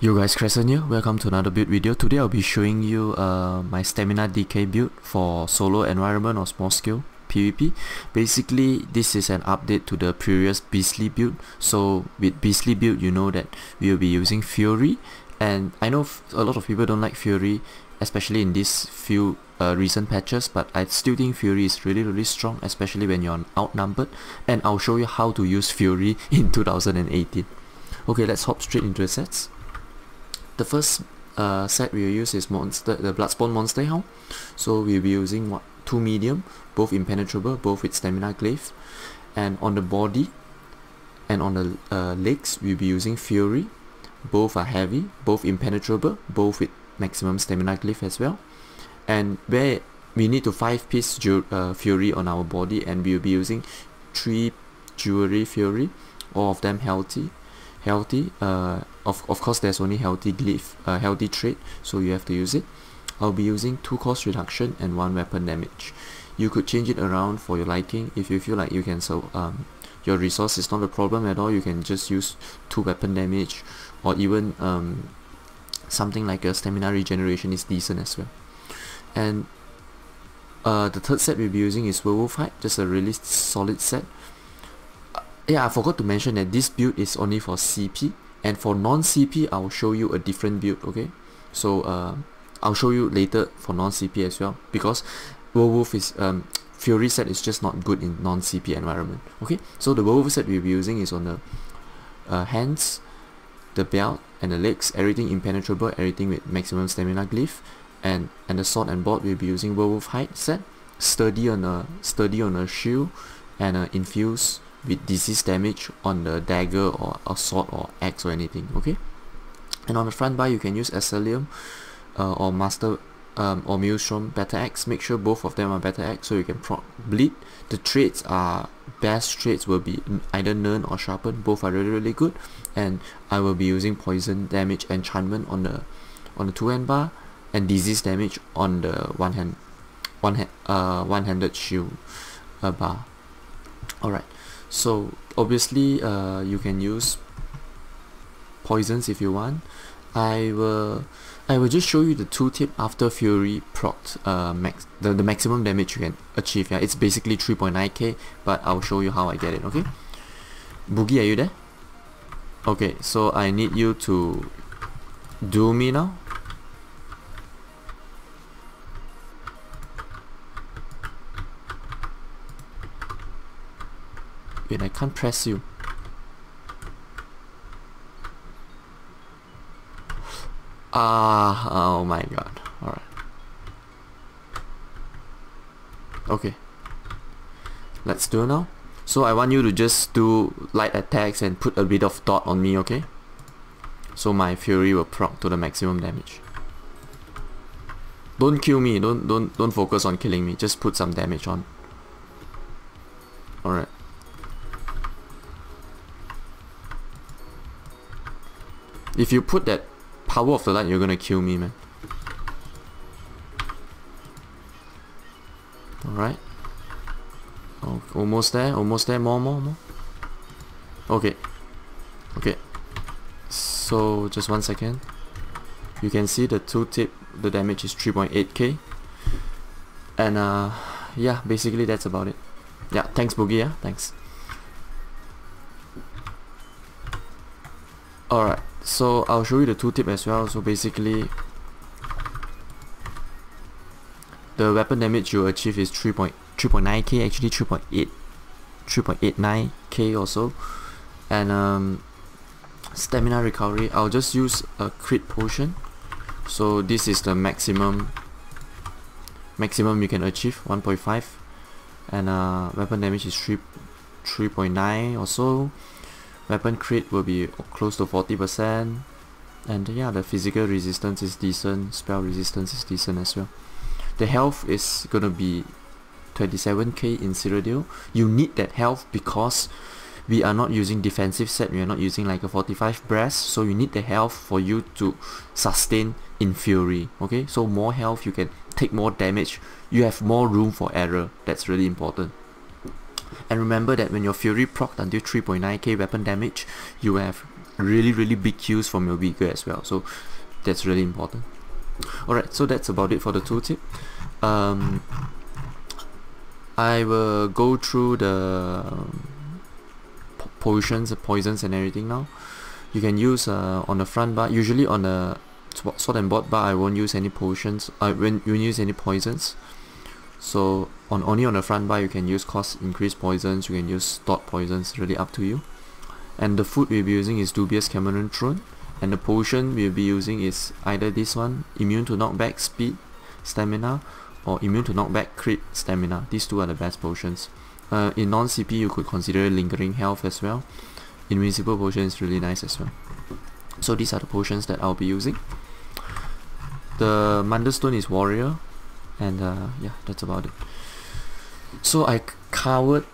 Yo guys, Crescent here. Welcome to another build video. Today I'll be showing you my stamina decay build for solo environment or small scale PvP. Basically, this is an update to the previous Beastly build. So with Beastly build, you know that we will be using Fury, and I know a lot of people don't like Fury, especially in these few recent patches, but I still think Fury is really strong, especially when you're outnumbered, and I'll show you how to use Fury in 2018. Okay, let's hop straight into the sets. The first set we will use is the Bloodspawn Monster Hound. So we'll be using 2 medium, both impenetrable, both with stamina glaive. And on the body and on the legs, we'll be using Fury. Both are heavy, both impenetrable, both with maximum stamina glaive as well. And where we need to 5-piece Fury on our body, and we'll be using 3 jewelry Fury, all of them healthy. Of course there's only healthy glyph, healthy trait, so you have to use it. I'll be using 2 cost reduction and 1 weapon damage. You could change it around for your liking. If you feel like you can, your resource is not a problem at all, you can just use 2 weapon damage, or even something like a stamina regeneration is decent as well. And the third set we'll be using is Werewolf Hide, just a really solid set. Yeah, I forgot to mention that this build is only for CP, and for non-CP I'll show you a different build, okay? So I'll show you later for non-CP as well, because Werewolf is Fury set is just not good in non-CP environment, okay? So the Werewolf set we'll be using is on the hands, the belt and the legs, everything impenetrable, everything with maximum stamina glyph, and the sword and board we'll be using Werewolf Hide set, sturdy on a shield, and infuse with disease damage on the dagger or a sword or axe or anything, okay? And on the front bar you can use Asylum or Master or Maelstrom Better Axe. Make sure both of them are Better Axe so you can proc bleed. The traits are, best traits will be either Nern or Sharpen. Both are really good, and I will be using poison damage enchantment on the 2-hand bar, and disease damage on the one-handed shield bar. Alright, so obviously you can use poisons if you want. I will just show you the tooltip after Fury procced the maximum damage you can achieve. Yeah, it's basically 3.9k, but I'll show you how I get it, okay? Boogie, are you there? Okay, so I need you to do me now. Wait, I can't press you. Oh my god. Alright. Okay. Let's do it now. So I want you to just do light attacks and put a bit of dot on me, okay? So my Fury will proc to the maximum damage. Don't kill me, don't focus on killing me, just put some damage on. Alright. If you put that power of the light, you're gonna kill me, man. Alright. Oh, almost there, more. Okay. Okay. So, just 1 second. You can see the tooltip, the damage is 3.8k. And yeah, basically that's about it. Yeah, thanks Boogie, yeah, thanks. Alright. So I'll show you the tooltip as well. So basically the weapon damage you achieve is 3.9k, actually 3.89k or so. And stamina recovery, I'll just use a crit potion. So this is the maximum you can achieve, 1.5. And weapon damage is 3.9 or so. Weapon crit will be close to 40%, and yeah, the physical resistance is decent, spell resistance is decent as well. The health is gonna be 27k in Cyrodiil. You need that health because we are not using defensive set, we are not using like a 45 breast, so you need the health for you to sustain in Fury, okay? So more health, you can take more damage, you have more room for error, that's really important. And remember that when your Fury procced until 3.9k weapon damage, you have really big queues from your weaker as well, so that's really important. Alright, so that's about it for the tooltip. I will go through the potions, poisons and everything now. You can use on the front bar, usually on the sword and board bar I won't use any potions, when you use any poisons. So only on the front bar you can use cost increased poisons, you can use dot poisons, really up to you. And the food we'll be using is Dubious Cameron Throne, and the potion we'll be using is either this one, immune to knockback, speed, stamina, or immune to knockback, crit, stamina. These two are the best potions. In non-CP you could consider lingering health as well. Invincible potion is really nice as well. So these are the potions that I'll be using. The Mundus stone is warrior, and yeah, that's about it. So I covered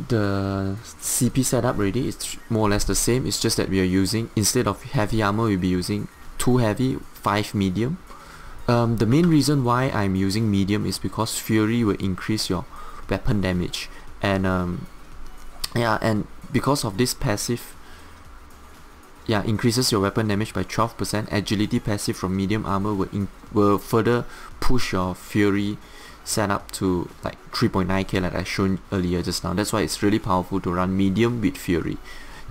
the CP setup already. It's more or less the same, it's just that we are using, instead of heavy armor, we'll be using 2 heavy, 5 medium. The main reason why I'm using medium is because Fury will increase your weapon damage, and yeah, and because of this passive, yeah, increases your weapon damage by 12%. Agility passive from medium armor will further push your Fury setup to like 3.9k like I shown earlier just now. That's why it's really powerful to run medium with Fury.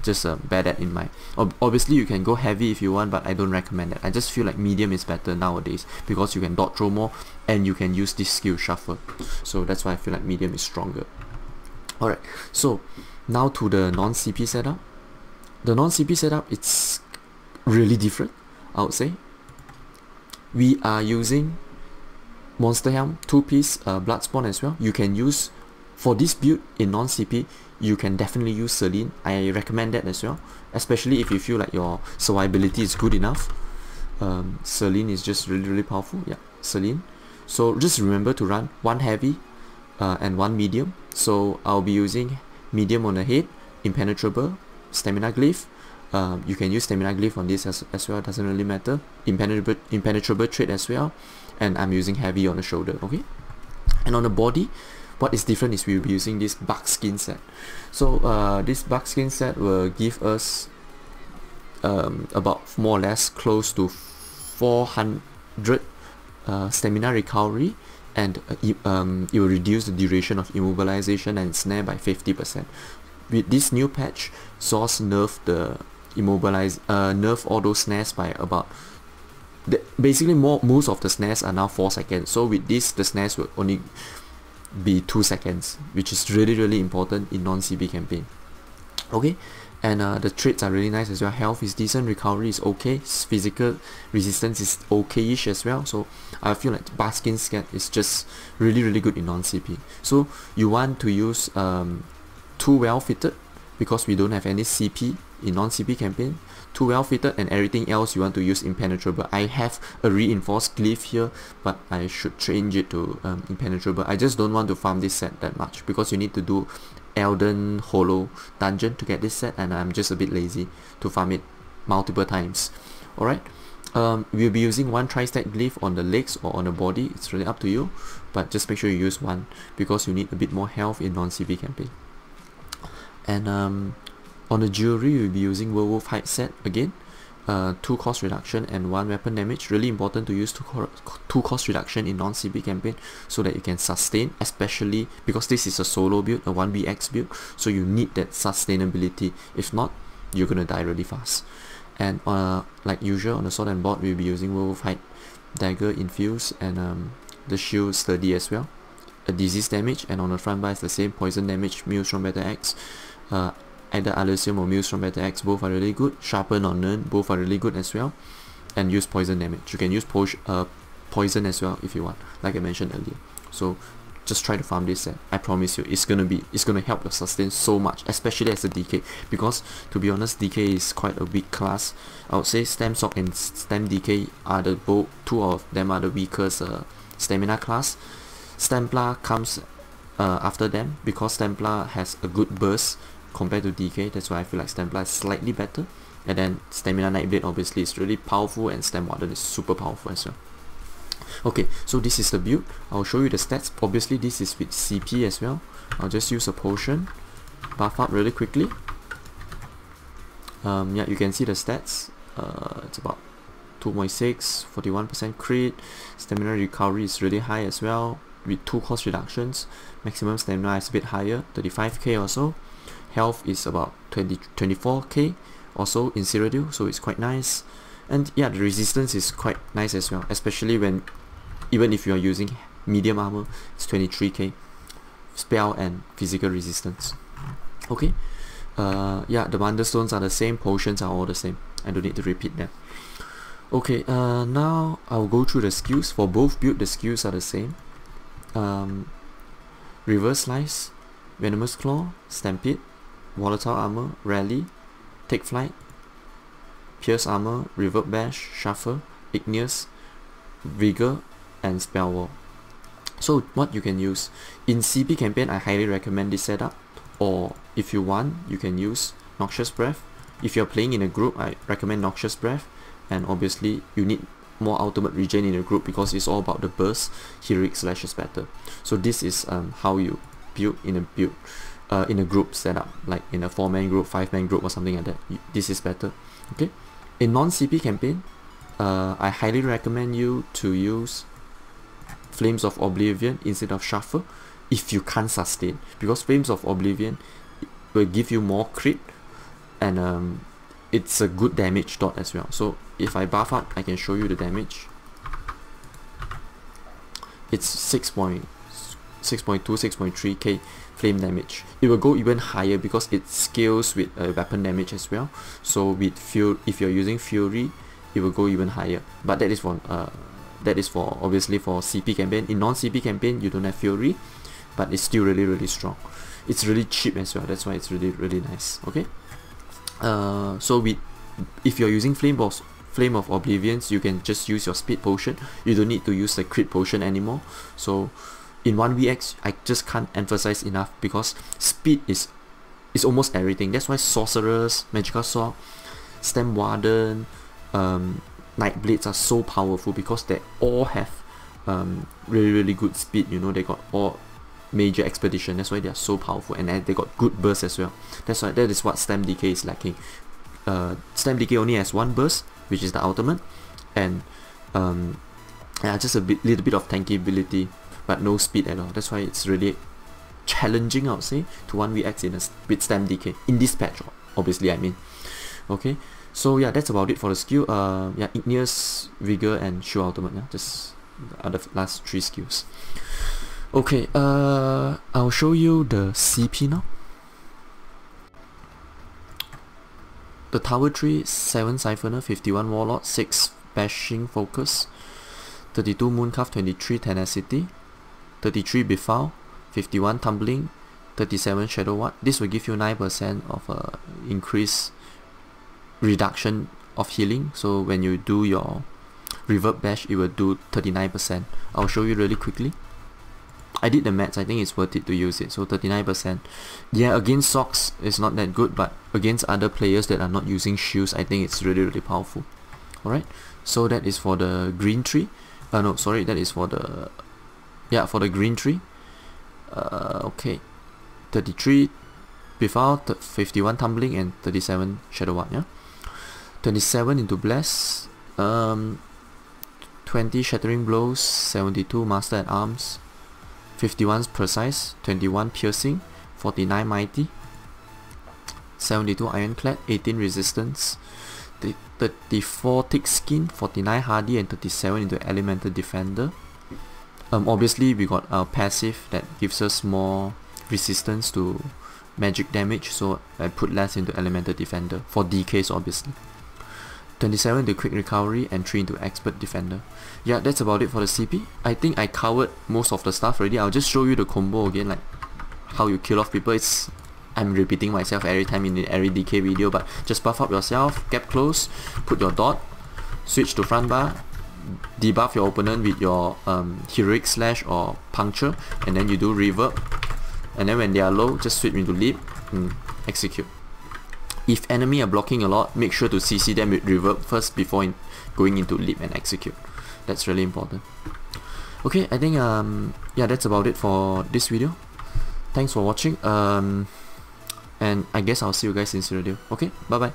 Just bear that in mind. Obviously you can go heavy if you want, but I don't recommend it. I just feel like medium is better nowadays because you can dodge throw more and you can use this skill shuffle. So that's why I feel like medium is stronger. Alright, so now to the non-CP setup. The non-CP setup, it's really different, I would say. We are using Monster Helm, 2-piece Bloodspawn as well. You can use, for this build in non-CP, you can definitely use Celine. I recommend that as well, especially if you feel like your survivability is good enough. Celine is just really powerful. Yeah, Celine. So just remember to run 1 heavy and 1 medium. So I'll be using medium on the head, impenetrable, stamina glyph. You can use stamina glyph on this as well, doesn't really matter. Impenetrable trait as well, and I'm using heavy on the shoulder. Okay, and on the body, what is different is we'll be using this Barkskin set. So this Barkskin set will give us about more or less close to 400 stamina recovery, and it will reduce the duration of immobilization and snare by 50%. With this new patch, Source nerfed the nerf all those snares by about, basically most of the snares are now 4 seconds. So with this, the snares will only be 2 seconds, which is really important in non-CP campaign. Okay, and the traits are really nice as well. Health is decent, recovery is okay, physical resistance is okay-ish as well. So I feel like Barkskin Scat is just really good in non-CP. So you want to use 2 well-fitted, because we don't have any CP in non-CP campaign. 2 well-fitted, and everything else you want to use impenetrable. I have a reinforced glyph here, but I should change it to impenetrable. I just don't want to farm this set that much, because you need to do Elden Hollow dungeon to get this set, and I'm just a bit lazy to farm it multiple times. Alright, we'll be using 1 tri-stack glyph on the legs or on the body. It's really up to you, but just make sure you use 1, because you need a bit more health in non-CP campaign. And on the jewelry, we'll be using Werewolf Hide set again. 2 cost reduction and 1 weapon damage. Really important to use 2 cost reduction in non-CP campaign, so that you can sustain, especially because this is a solo build, a 1vx build, so you need that sustainability. If not, you're gonna die really fast. And like usual on the sword and board, we'll be using Werewolf Hide dagger infused, and the shield sturdy as well. A disease damage, and on the front bar is the same, poison damage, Maelstrom Battle Axe. Either Alessium or Maelstrom Battle Axe, both are really good. Sharpen or Nern, both are really good as well. And use poison damage. You can use poison as well if you want, like I mentioned earlier. So just try to farm this set. I promise you, it's gonna help your sustain so much, especially as a DK. Because to be honest, DK is quite a weak class. I would say StamSock and StamDK are the both, 2 of them are the weakest stamina class. Stamplar comes after them, because Stamplar has a good burst compared to DK. That's why I feel like Stamplar is slightly better. And then Stamina Nightblade obviously is really powerful, and Stam Warden is super powerful as well. Okay, so this is the build. I'll show you the stats. Obviously this is with CP as well. I'll just use a potion, buff up really quickly. Yeah, you can see the stats. It's about 2.6, 41% crit. Stamina recovery is really high as well, with 2 cost reductions. Maximum stamina is a bit higher, 35k or so. Health is about 24k or so in Cyrodiil, so it's quite nice. And yeah, the resistance is quite nice as well, especially when, even if you are using medium armor, it's 23k spell and physical resistance. Okay, yeah, the Mundus stones are the same, potions are all the same. I don't need to repeat them. Okay, now I'll go through the skills. For both build, the skills are the same. Reverse Slice, Venomous Claw, Stampede, Volatile Armor, Rally, Take Flight, Pierce Armor, Reverb Bash, Shuffle, Igneous, Vigor, and Spell Wall. So what you can use in CP campaign, I highly recommend this setup. Or if you want, you can use Noxious Breath. If you're playing in a group, I recommend Noxious Breath. And obviously you need more ultimate regen in a group because it's all about the burst. Heroic Slash is better. So this is how you build in a group setup, like in a 4-man group, 5-man group or something like that. This is better. Okay, in non-CP campaign, I highly recommend you to use Flames of Oblivion instead of Shuffle if you can't sustain, because Flames of Oblivion will give you more crit, and it's a good damage dot as well. So if I buff up, I can show you the damage. It's 6.2, 6.3k flame damage. It will go even higher because it scales with weapon damage as well. So with if you're using Fury, it will go even higher. But that is for obviously for CP campaign. In non-CP campaign, you don't have Fury, but it's still really strong. It's really cheap as well. That's why it's really nice. Okay. So if you're using Flame of Oblivions, you can just use your speed potion. You don't need to use the crit potion anymore. So in 1vx, I just can't emphasize enough, because speed is almost everything. That's why Sorcerers, Magical Sword, Stem Warden, Nightblades are so powerful, because they all have really good speed. You know, they got all major expedition. That's why they are so powerful, and they got good burst as well. That's why that is what StamDK is lacking. StamDK only has 1 burst, which is the ultimate, and yeah, just a little bit of tankibility, but no speed at all. That's why it's really challenging, I would say, to 1vx with StamDK in this patch, obviously, I mean. Okay, so yeah, that's about it for the skill. Yeah, Igneous, Vigor, and Shield Ultimate. Yeah, just are the last 3 skills. Okay, I'll show you the CP now. The Tower Tree, 7 Siphoner, 51 Warlord, 6 Bashing Focus, 32 Mooncuff, 23 Tenacity, 33 Befoul, 51 Tumbling, 37 Shadow Ward. This will give you 9% of increase reduction of healing. So when you do your Reverb Bash, it will do 39%. I'll show you really quickly. I did the maths, I think it's worth it to use it. So 39%. Yeah, against Socks it's not that good, but against other players that are not using shields, I think it's really powerful. Alright, so that is for the green tree. No, sorry, that is for the, yeah, for the green tree. Okay, 33 Befoul, 51 Tumbling, and 37 Shadow Ward. Yeah, 27 into Bless, 20 Shattering Blows, 72 Master at Arms, 51 Precise, 21 Piercing, 49 Mighty, 72 Ironclad, 18 Resistance, 34 Thick Skin, 49 Hardy, and 37 into Elemental Defender. Obviously we got our passive that gives us more resistance to magic damage, so I put less into Elemental Defender for DKs obviously. 27 into Quick Recovery, and 3 into Expert Defender. Yeah, that's about it for the CP. I think I covered most of the stuff already. I'll just show you the combo again, like how you kill off people. I'm repeating myself every time in every DK video, but just buff up yourself, gap close, put your dot, switch to front bar, debuff your opponent with your Heroic Slash or Puncture, and then you do Reverb, and then when they are low, just switch into Leap and execute. If enemy are blocking a lot, make sure to CC them with Reverb first before going into Leap and execute. That's really important. Okay, I think yeah, that's about it for this video. Thanks for watching, and I guess I'll see you guys in Cyrodiil. Okay, bye bye.